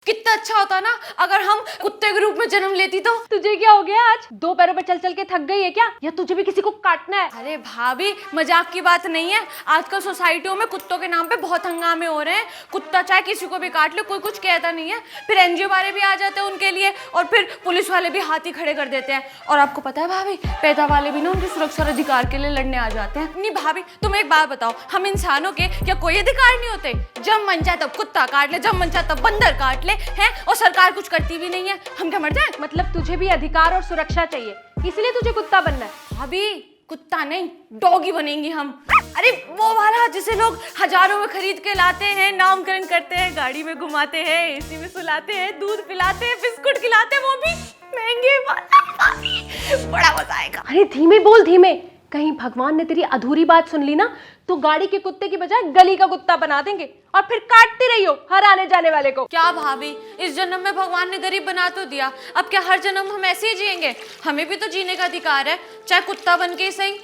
कितना अच्छा होता ना अगर हम कुत्ते के रूप में जन्म लेती तो। तुझे क्या हो गया आज? दो पैरों पर चल चल के थक गई है क्या, या तुझे भी किसी को काटना है? अरे भाभी मजाक की बात नहीं है, आजकल सोसाइटियों में कुत्तों के नाम पे बहुत हंगामे हो रहे हैं। कुत्ता चाहे किसी को भी काट ले कोई कुछ कहता नहीं है, फिर एनजीओ वाले भी आ जाते हैं उनके लिए, और फिर पुलिस वाले भी हाथी खड़े कर देते हैं। और आपको पता है भाभी, पैदा वाले भी ना उनके सुरक्षा अधिकार के लिए लड़ने आ जाते हैं। नहीं भाभी तुम एक बात बताओ, हम इंसानों के क्या कोई अधिकार नहीं होते? जब मन चाहे तब कुत्ता काट ले, जब मन चाहे तब बंदर काट ले हैं, और सरकार कुछ करती भी नहीं है। हम क्या मर जाए? मतलब तुझे भी अधिकार और सुरक्षा चाहिए, इसलिए तुझे कुत्ता बनना है? भाभी कुत्ता नहीं डॉगी बनेंगे हम। अरे वो वाला जिसे लोग हजारों में खरीद के लाते हैं, नामकरण करते हैं, गाड़ी में घुमाते हैं, एसी में सुलाते हैं, दूध पिलाते हैं, बिस्कुट खिलाते हैं, वो भी महंगे वाला। बड़ा मजा आएगा। अरे धीमे बोल, धीमे। कहीं भगवान ने तेरी अधूरी बात सुन ली ना तो गाड़ी के कुत्ते की बजाय गली का कुत्ता बना देंगे, और फिर काटती रही हो हर आने जाने वाले को। क्या भाभी, इस जन्म में भगवान ने गरीब बना तो दिया, अब क्या हर जन्म हम ऐसे ही जिएंगे? हमें भी तो जीने का अधिकार है, चाहे कुत्ता बन के ही सही।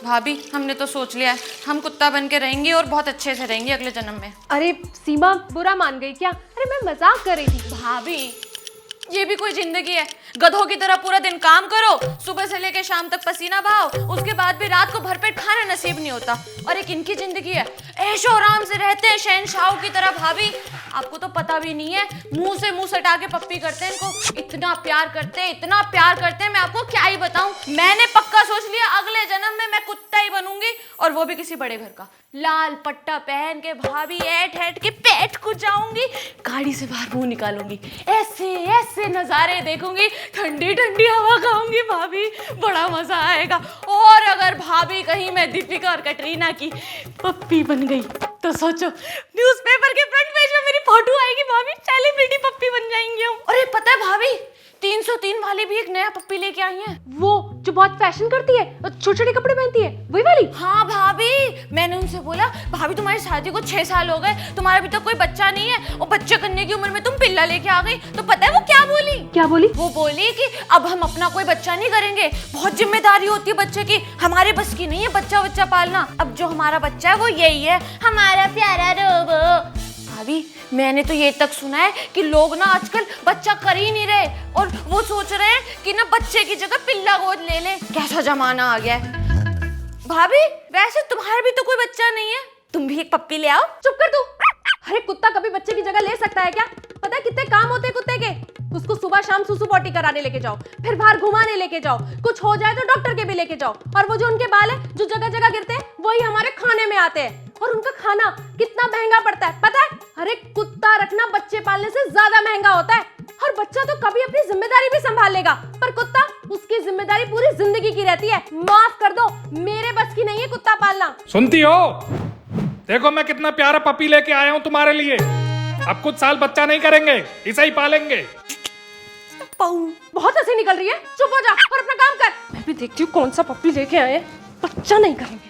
भाभी हमने तो सोच लिया है, हम कुत्ता बन के रहेंगे और बहुत अच्छे से रहेंगे अगले जन्म में। अरे सीमा बुरा मान गई क्या? अरे मैं मजाक कर रही थी। भाभी ये भी कोई जिंदगी है? गधों की तरह पूरा दिन काम करो, सुबह से लेकर शाम तक पसीना बहाओ, उसके बाद भी रात को भरपेट खाना नसीब नहीं होता। और एक इनकी जिंदगी है, ऐशो आराम से रहते हैं शहंशाहों की तरह। भाभी आपको तो पता भी नहीं है, मुंह से मुंह सटा के पप्पी करते हैं इनको, इतना प्यार करते हैं, इतना प्यार करते हैं, मैं आपको क्या ही बताऊं। मैंने पक्का सोच लिया अगले जन्म में मैं कुत्ता ही बनूंगी, और वो भी किसी बड़े घर का। लाल पट्टा पहन के भाभी ऐट ऐट के पेट को जाऊंगी, गाड़ी से बाहर मुंह निकालूंगी, ऐसे ऐसे नजारे देखूंगी, ठंडी ठंडी हवा खाऊंगी भाभी, बड़ा मजा आएगा। और अगर भाभी कहीं मैं दीपिका और कटरीना की पप्पी बन गई तो सोचो, न्यूज़पेपर के फ्रंट पेज में मेरी फोटो आएगी भाभी, सेलिब्रिटी पप्पी बन जाएंगे हम। अरे पता है भाभी 303 वाली भी एक नया पप्पी लेके आई है। वो जो बहुत फैशन करती है और छोटे छोटे कपड़े पहनती है, वही वाली? हाँ भाभी, मैंने उनसे बोला भाभी तुम्हारी शादी को 6 साल हो गए, तुम्हारा अभी तक कोई बच्चा नहीं है, और बच्चे करने की उम्र में तुम पिल्ला लेके आ गई। तो पता है वो क्या बोली? क्या बोली? वो बोली कि अब हम अपना कोई बच्चा नहीं करेंगे, बहुत जिम्मेदारी होती है बच्चे की, हमारे बस की नहीं है बच्चा पालना, अब जो हमारा बच्चा है वो यही है हमारा प्यारा रोबो। भाभी मैंने तो ये तक सुना है कि लोग ना आजकल बच्चा कर ही नहीं रहे, और वो सोच रहे हैं कि ना बच्चे की जगह पिल्ला गोद ले ले। कैसा जमाना आ गया है। भाभी वैसे तुम्हारा भी तो कोई बच्चा नहीं है, तुम भी एक पप्पी ले आओ। चुप कर तू। अरे कुत्ता कभी बच्चे की जगह ले सकता है क्या? पता है कितने काम होते हैं कुत्ते के? उसको सुबह शाम सुसु पॉटी कराने लेके जाओ, फिर बाहर घुमाने लेके जाओ, कुछ हो जाए तो डॉक्टर के भी लेके जाओ, और वो जो उनके बाल है जो जगह जगह गिरते हैं वही हमारे खाने में आते हैं, और उनका खाना कितना महंगा पड़ता है पता है? अरे कुत्ता रखना बच्चे पालने से ज्यादा महंगा होता है, और बच्चा तो कभी अपनी जिम्मेदारी भी संभाल लेगा, पर कुत्ता उसकी जिम्मेदारी पूरी जिंदगी की रहती है। माफ कर दो, मेरे बस की नहीं है कुत्ता पालना। सुनती हो? देखो मैं कितना प्यारा पपी लेके आया हूँ तुम्हारे लिए, अब कुछ साल बच्चा नहीं करेंगे, इसे ही पालेंगे। बहुत हंसी निकल रही है, चुप हो जा और अपना काम कर। मैं भी देखती हूँ कौन सा पप्पी लेके आए, बच्चा नहीं करेंगे।